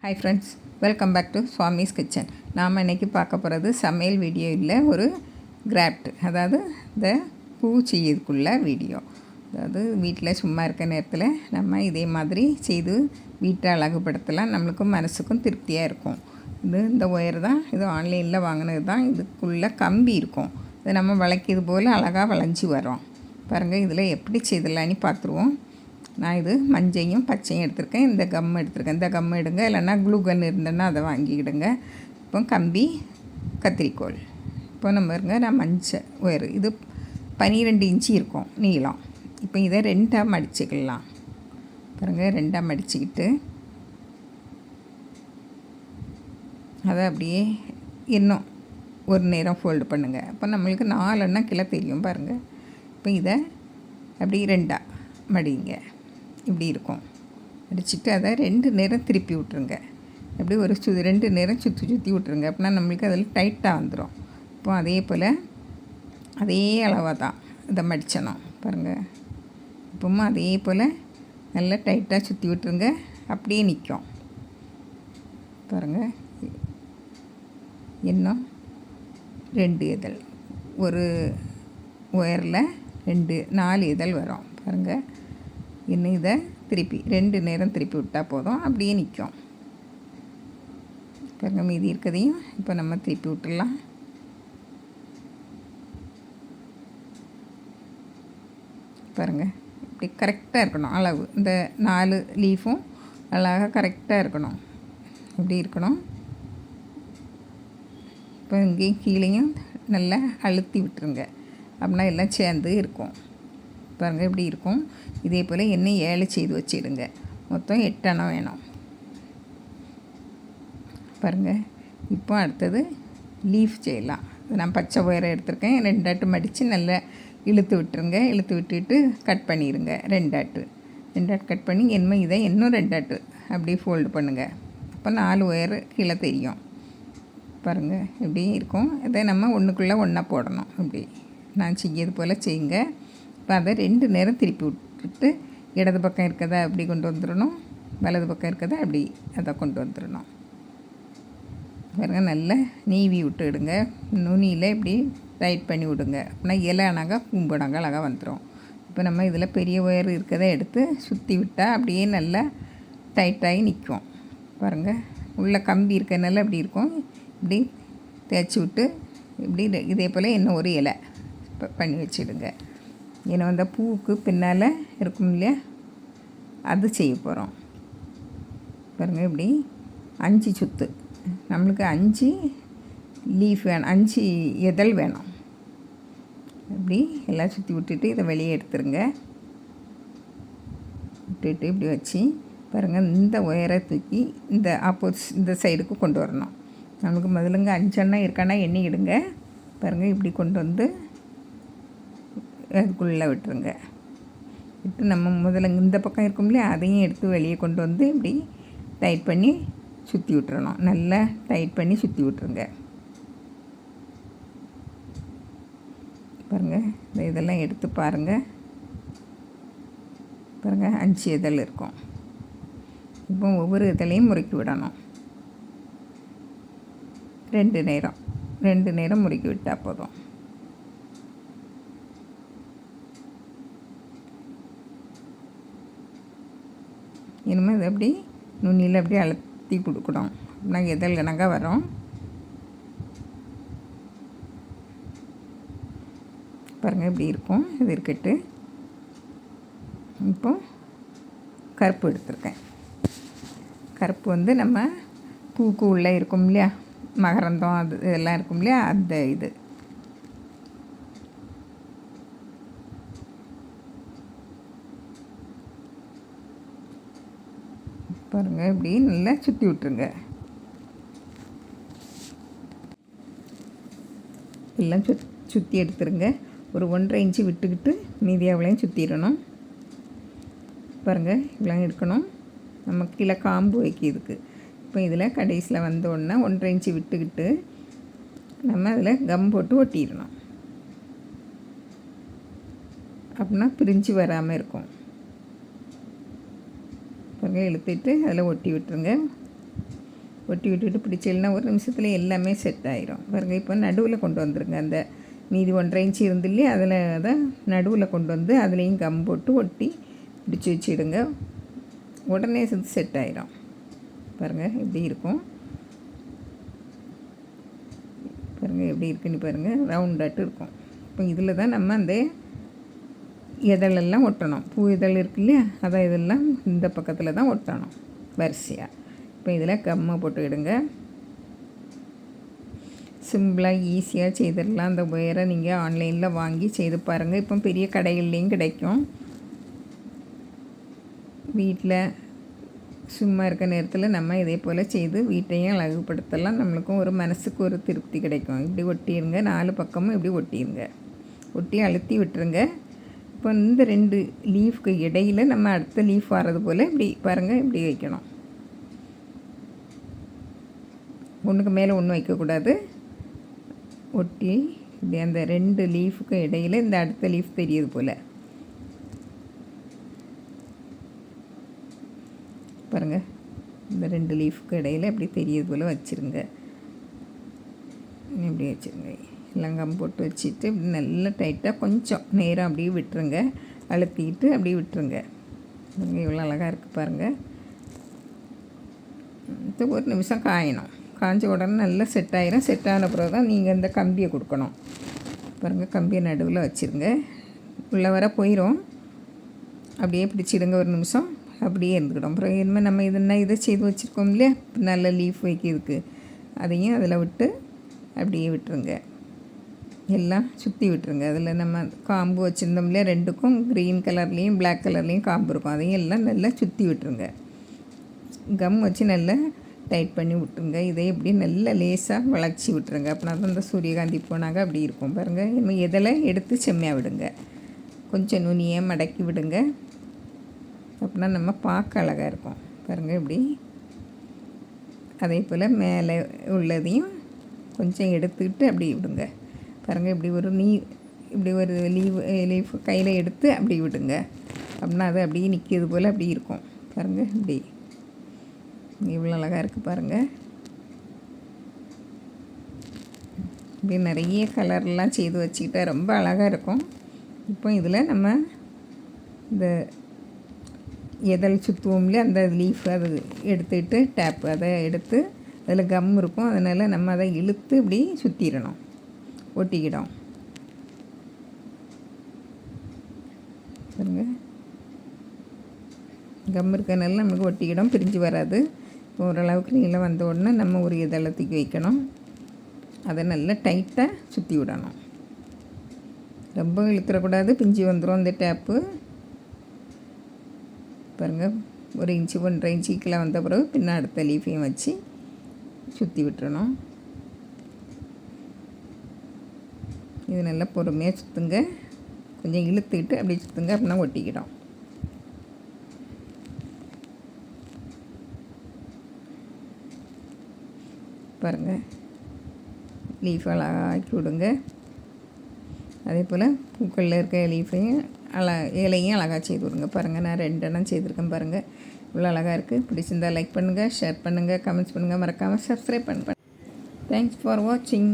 Hi friends, welcome back to Swami's kitchen. நாம் இன்றைக்கி பார்க்க போகிறது சமையல் வீடியோ இல்லை, ஒரு கிராஃப்ட், அதாவது இந்த பூ செய்யறதுக்குள்ள வீடியோ. அதாவது வீட்டில் சும்மா இருக்க நேரத்தில் நம்ம இதே மாதிரி செய்து வீட்டை அழகுபடுத்தலாம், நம்மளுக்கும் மனசுக்கும் திருப்தியாக இருக்கும். இந்த ஒயர் தான், இது ஆன்லைனில் வாங்கினது தான். இதுக்குள்ளே கம்பி இருக்கும், இதை நம்ம வளைக்கிறது போல் அழகாக வளைஞ்சி வரோம். பாருங்கள், இதில் எப்படி செய்தலான்னு பார்த்துருவோம். நான் இது மஞ்சையும் பச்சையும் எடுத்திருக்கேன். இந்த கம் எடுத்திருக்கேன். இந்த கம் எடுங்க, இல்லைன்னா க்ளூ கன் இருந்தேன்னா அதை வாங்கிக்கிடுங்க. இப்போ கம்பி, கத்திரிக்கோள். இப்போ நம்ம இருங்க, நான் மஞ்சள் ஒயர், இது 12 இன்ச்சு இருக்கும் நீளம். இப்போ இதை 2ஆக மடிச்சுக்கலாம். பாருங்கள், 2ஆக மடிச்சுக்கிட்டு அதை அப்படியே இன்னும் ஒரு நேரம் ஃபோல்டு பண்ணுங்கள். அப்போ நம்மளுக்கு 4 கிலோ தெரியும். பாருங்கள், இப்போ இதை அப்படி 2ஆக மடிங்க. இப்படி இருக்கும். அடிச்சுட்டு அதை 2 நேரம் திருப்பி விட்ருங்க. அப்படி ஒரு 2 நேரம் சுற்றி விட்ருங்க. அப்படின்னா நம்மளுக்கு அதில் டைட்டாக வந்துடும். இப்போ அதே போல் அதே அளவாக தான் இதை மடித்தணும். பாருங்கள், இப்போமா அதே போல் நல்லா டைட்டாக சுற்றி விட்ருங்க. அப்படியே நிற்கும். பாருங்கள், இன்னும் 2 இதழ், ஒரு ஒயரில் 4 இதழ் வரும். பாருங்கள், இன்னும் இதை திருப்பி 2 நேரம் திருப்பி விட்டால் போதும், அப்படியே நிற்கும். பாருங்கள், மீதி இருக்கிறதையும் இப்போ நம்ம திருப்பி விட்டுடலாம். பாருங்கள், இப்படி கரெக்டாக இருக்கணும் அளவு. இந்த 4 லீஃபும் அழகாக கரெக்டாக இருக்கணும். இப்படி இருக்கணும். இப்போ இங்கேயும் கீழேயும் நல்லா அழுத்தி விட்டுருங்க. அப்படின்னா எல்லாம் சேர்ந்து இருக்கும். பாருங்கள், இப்படி இருக்கும். இதே போல் இன்னும் 7 செய்து வச்சிடுங்க. மொத்தம் 8 அணை வேணும். பாருங்கள், இப்போ அடுத்தது லீஃப் செய்யலாம். நான் பச்சை ஒயரை எடுத்துருக்கேன். 2 ஆட்டு மடித்து நல்லா இழுத்து விட்டுருங்க. இழுத்து விட்டுட்டு கட் பண்ணிடுங்க. 2 ஆட்டு கட் பண்ணி இதை இன்னும் 2 ஆட்டு அப்படியே ஃபோல்டு பண்ணுங்கள். அப்போ 4 ஒயர் கீழே தெரியும். பாருங்கள், இப்படி இருக்கும். இதை நம்ம ஒன்றுக்குள்ளே ஒன்றா போடணும். இப்படி நான் செய்யது போல் செய்யுங்க. இப்போ அதை 2 நேரம் திருப்பி விட்டுட்டு இடது பக்கம் இருக்கதை அப்படி கொண்டு வந்துடணும், வலது பக்கம் இருக்கதை அப்படி அதை கொண்டு வந்துடணும். பாருங்கள், நல்லா நீவி விட்டுடுங்க. நுனியில் இப்படி டைட் பண்ணி விடுங்க. அப்படின்னா இலைனாக்கா பூம்படாங்க அழகாக வந்துடும். இப்போ நம்ம இதில் பெரிய ஒயர் இருக்கதை எடுத்து சுற்றி விட்டால் அப்படியே நல்லா டைட்டாகி நிற்கும். பாருங்கள், உள்ள கம்பி இருக்கிறதுனால அப்படி இருக்கும். இப்படி தேய்ச்சி விட்டு இப்படி இதே போல் இன்னும் ஒரு இலை பண்ணி வச்சுடுங்க. ஏன்னா அந்த பூவுக்கு பின்னால் இருக்கும் இல்லையா, அது செய்ய போகிறோம். பாருங்கள், இப்படி 5 சுற்று, நம்மளுக்கு 5 லீஃப் வேணும், 5 இதழ் வேணும். இப்படி எல்லாம் சுற்றி விட்டுட்டு இதை வெளியே எடுத்துருங்க. விட்டுட்டு இப்படி வச்சு பாருங்கள், இந்த ஒயரை தூக்கி இந்த சைடுக்கு கொண்டு வரணும். நம்மளுக்கு முதலுங்க 5 அண்ணா இருக்கானா எண்ணிக்கிடுங்க. பாருங்கள், இப்படி கொண்டு வந்து அதுக்குள்ளே விட்டுருங்க. விட்டு நம்ம முதல்ல இந்த பக்கம் இருக்கும் இல்லையா, அதையும் எடுத்து வெளியே கொண்டு வந்து இப்படி டைட் பண்ணி சுற்றி விட்டுறணும். நல்லா டைட் பண்ணி சுற்றி விட்டுருங்க. பாருங்கள், இதெல்லாம் எடுத்து பாருங்கள். பாருங்கள், 5 இதழ் இருக்கும். இப்போ ஒவ்வொரு இதழையும் முறுக்கி விடணும். 2 நேரம் முறுக்கி விட்டால் போதும். இனிமேல் இது அப்படி நுண்ணியில் அப்படி அழுத்தி கொடுக்கணும். அப்படின்னா இதழ் கணக்காக வரும். பாருங்கள், இப்படி இருக்கும். இது இருக்கட்டு. இப்போ கருப்பு எடுத்துருக்கேன். கருப்பு நம்ம பூக்கு உள்ளே இருக்கும் இல்லையா, மகரந்தம் அது இதெல்லாம் இருக்கும் இல்லையா, அந்த இது. பாருங்கள், இப்படி நல்லா சுற்றி விட்டுருங்க. எல்லாம் சுற்றி எடுத்துருங்க. ஒரு 1.5 இன்ச்சு விட்டுக்கிட்டு மீதி அவ்வளையும் சுற்றிடணும். பாருங்கள், இவ்வளோ எடுக்கணும். நம்ம கீழே காம்பு வைக்கிறதுக்கு. இப்போ இதில் கடைசியில் வந்தோடனே 1.5 இன்ச்சு விட்டுக்கிட்டு நம்ம அதில் கம் போட்டு ஒட்டிடணும். அப்படின்னா பிரிஞ்சு வராமல் இருக்கும். பாருங்கள், இழுத்துட்டு அதில் ஒட்டி விட்டுருங்க. ஒட்டி விட்டுட்டு பிடிச்சில்னா ஒரு நிமிஷத்தில் எல்லாமே செட் ஆயிரும் பாருங்கள். இப்போ நடுவில் கொண்டு வந்துருங்க, அந்த மீதி 1.5 இன்ச்சு இருந்து இல்லையா, அதில் அதை நடுவில் கொண்டு வந்து அதுலேயும் கம் போட்டு ஒட்டி பிடிச்சி வச்சுடுங்க. உடனே செட் ஆயிரும் பாருங்கள். இப்படி இருக்கும் பாருங்கள், எப்படி இருக்குன்னு பாருங்கள். ரவுண்டாட்டு இருக்கும். இப்போ இதில் தான் நம்ம அந்த இதழெல்லாம் ஒட்டணும். பூ இதழ் இருக்கு இல்லையா, அதான் இதெல்லாம் இந்த பக்கத்தில் தான் ஒட்டணும் வரிசையாக. இப்போ இதில் கம்மை போட்டுக்கிடுங்க. சிம்பிளாக ஈஸியாக செய்திடலாம். அந்த ஒயரை நீங்கள் ஆன்லைனில் வாங்கி செய்து பாருங்கள். இப்போ பெரிய கடைகள்லேயும் கிடைக்கும். வீட்டில் சும்மா இருக்க நேரத்தில் நம்ம இதே போல் செய்து வீட்டையும் அழகுபடுத்தலாம். நம்மளுக்கும் ஒரு மனசுக்கு ஒரு திருப்தி கிடைக்கும். இப்படி ஒட்டிடுங்க, 4 பக்கமும் இப்படி ஒட்டிடுங்க. ஒட்டி அழுத்தி விட்டுருங்க. இப்போ இந்த 2 லீஃப்க்கு இடையில் நம்ம அடுத்த லீஃப் வர்றது போல் இப்படி பாருங்கள், இப்படி வைக்கணும். ஒன்றுக்கு மேலே ஒன்று வைக்கக்கூடாது. ஒட்டி இப்படி அந்த 2 லீஃபுக்கு இடையில் இந்த அடுத்த லீஃப் தெரியுது போல் பாருங்கள். இந்த 2 லீஃபுக்கு இடையில் இப்படி தெரியுது போல் வச்சுருங்க. இப்படி வச்சுருங்க. லங்கம் போட்டு வச்சுட்டு இப்படி நல்லா டைட்டாக கொஞ்சம் நேரம் அப்படியே விட்டுருங்க. அழுத்திக்கிட்டு அப்படியே விட்டுருங்க. இவ்வளோ அழகாக இருக்குது பாருங்கள். இது ஒரு நிமிஷம் காயணும். காய்ஞ்ச உடனே நல்லா செட் ஆயிரும். செட் ஆன பிறகு தான் நீங்கள் இந்த கம்பியை கொடுக்கணும் பாருங்கள். கம்பியை நடுவில் வச்சுருங்க. உள்ளே வர போயிடும். அப்படியே பிடிச்சிடுங்க ஒரு நிமிஷம். அப்படியே இருந்துக்கிடும். அப்புறம் இனிமேல் நம்ம இதை செய்து வச்சுருக்கோம் இல்லையா, நல்ல லீஃப் வைக்கிறதுக்கு, அதையும் அதில் விட்டு அப்படியே விட்டுருங்க. எல்லாம் சுற்றி விட்டுருங்க. அதில் நம்ம காம்பு வச்சுருந்தோம் இல்லையா, 2க்கும் க்ரீன் கலர்லேயும் பிளாக் கலர்லேயும் காம்பு இருக்கும். அதையும் எல்லாம் நல்லா சுற்றி விட்டுருங்க. கம் வச்சு நல்லா டைட் பண்ணி விட்டுருங்க. இதை இப்படி நல்லா லேசாக வளைச்சி விட்டுருங்க. அப்படின்னா தான் இந்த சூரியகாந்தி போனாங்க அப்படி இருக்கும் பாருங்கள். இன்னும் இதில் எடுத்து செம்மையாக விடுங்க. கொஞ்சம் நுனியை மடக்கி விடுங்க. அப்படின்னா நம்ம பார்க்க அழகாக இருக்கும் பாருங்கள். இப்படி அதே போல் மேலே உள்ளதையும் கொஞ்சம் எடுத்துக்கிட்டு அப்படி விடுங்க பாருங்கள். இப்படி ஒரு லீஃப் கையில் எடுத்து அப்படி விடுங்க. அப்படின்னா அது அப்படியே நிற்கிறது போல் அப்படி இருக்கும் பாருங்கள். இப்படி இவ்வளோ அழகாக இருக்குது பாருங்கள். இப்படி நிறைய கலர்லாம் செய்து வச்சுக்கிட்டா ரொம்ப அழகாக இருக்கும். இப்போ இதில் நம்ம இந்த இதழ் சுற்றுவோம்ல, அந்த லீஃப் அது எடுத்துக்கிட்டு டேப்பு அதை எடுத்து அதில் கம் இருக்கும். அதனால் நம்ம அதை இழுத்து இப்படி சுற்றிடணும், ஒட்டிக்கிடும் பாருங்க. கம் இருக்கிறதுனால நமக்கு ஒட்டிக்கிடும், பிரிஞ்சு வராது. ஓரளவுக்கு நீளம் வந்த உடனே நம்ம ஒரு இதழை தூக்கி வைக்கணும். அதை நல்லா டைட்டாக சுற்றி விடணும். ரொம்ப இழுத்துடக்கூடாது, பிஞ்சு வந்துடும் இந்த டேப்பு பாருங்கள். 1 இன்ச்சு 1.5 இன்ச்சுக்கெலாம் வந்த பிறகு பின்ன அடுத்த லீஃபையும் வச்சு சுற்றி விட்டுறணும். இது நல்லா பொறுமையாக சுற்றுங்க. கொஞ்சம் இழுத்துக்கிட்டு அப்படி சுற்றுங்க, அப்படின்னா ஒட்டிக்கிடும் பாருங்கள். லீஃப் அழகாக்கி விடுங்க. அதே போல் பூக்களில் இருக்க லீஃபையும் இலையும் அழகாக செய்து விடுங்க பாருங்கள். நான் 2 எண்ணம் செய்திருக்கேன் பாருங்கள். இவ்வளோ அழகாக இருக்குது. பிடிச்சிருந்தால் லைக் பண்ணுங்கள், ஷேர் பண்ணுங்கள், கமெண்ட்ஸ் பண்ணுங்கள், மறக்காமல் சப்ஸ்கிரைப் பண்ணுங்கள். தேங்க்ஸ் ஃபார் வாட்சிங்.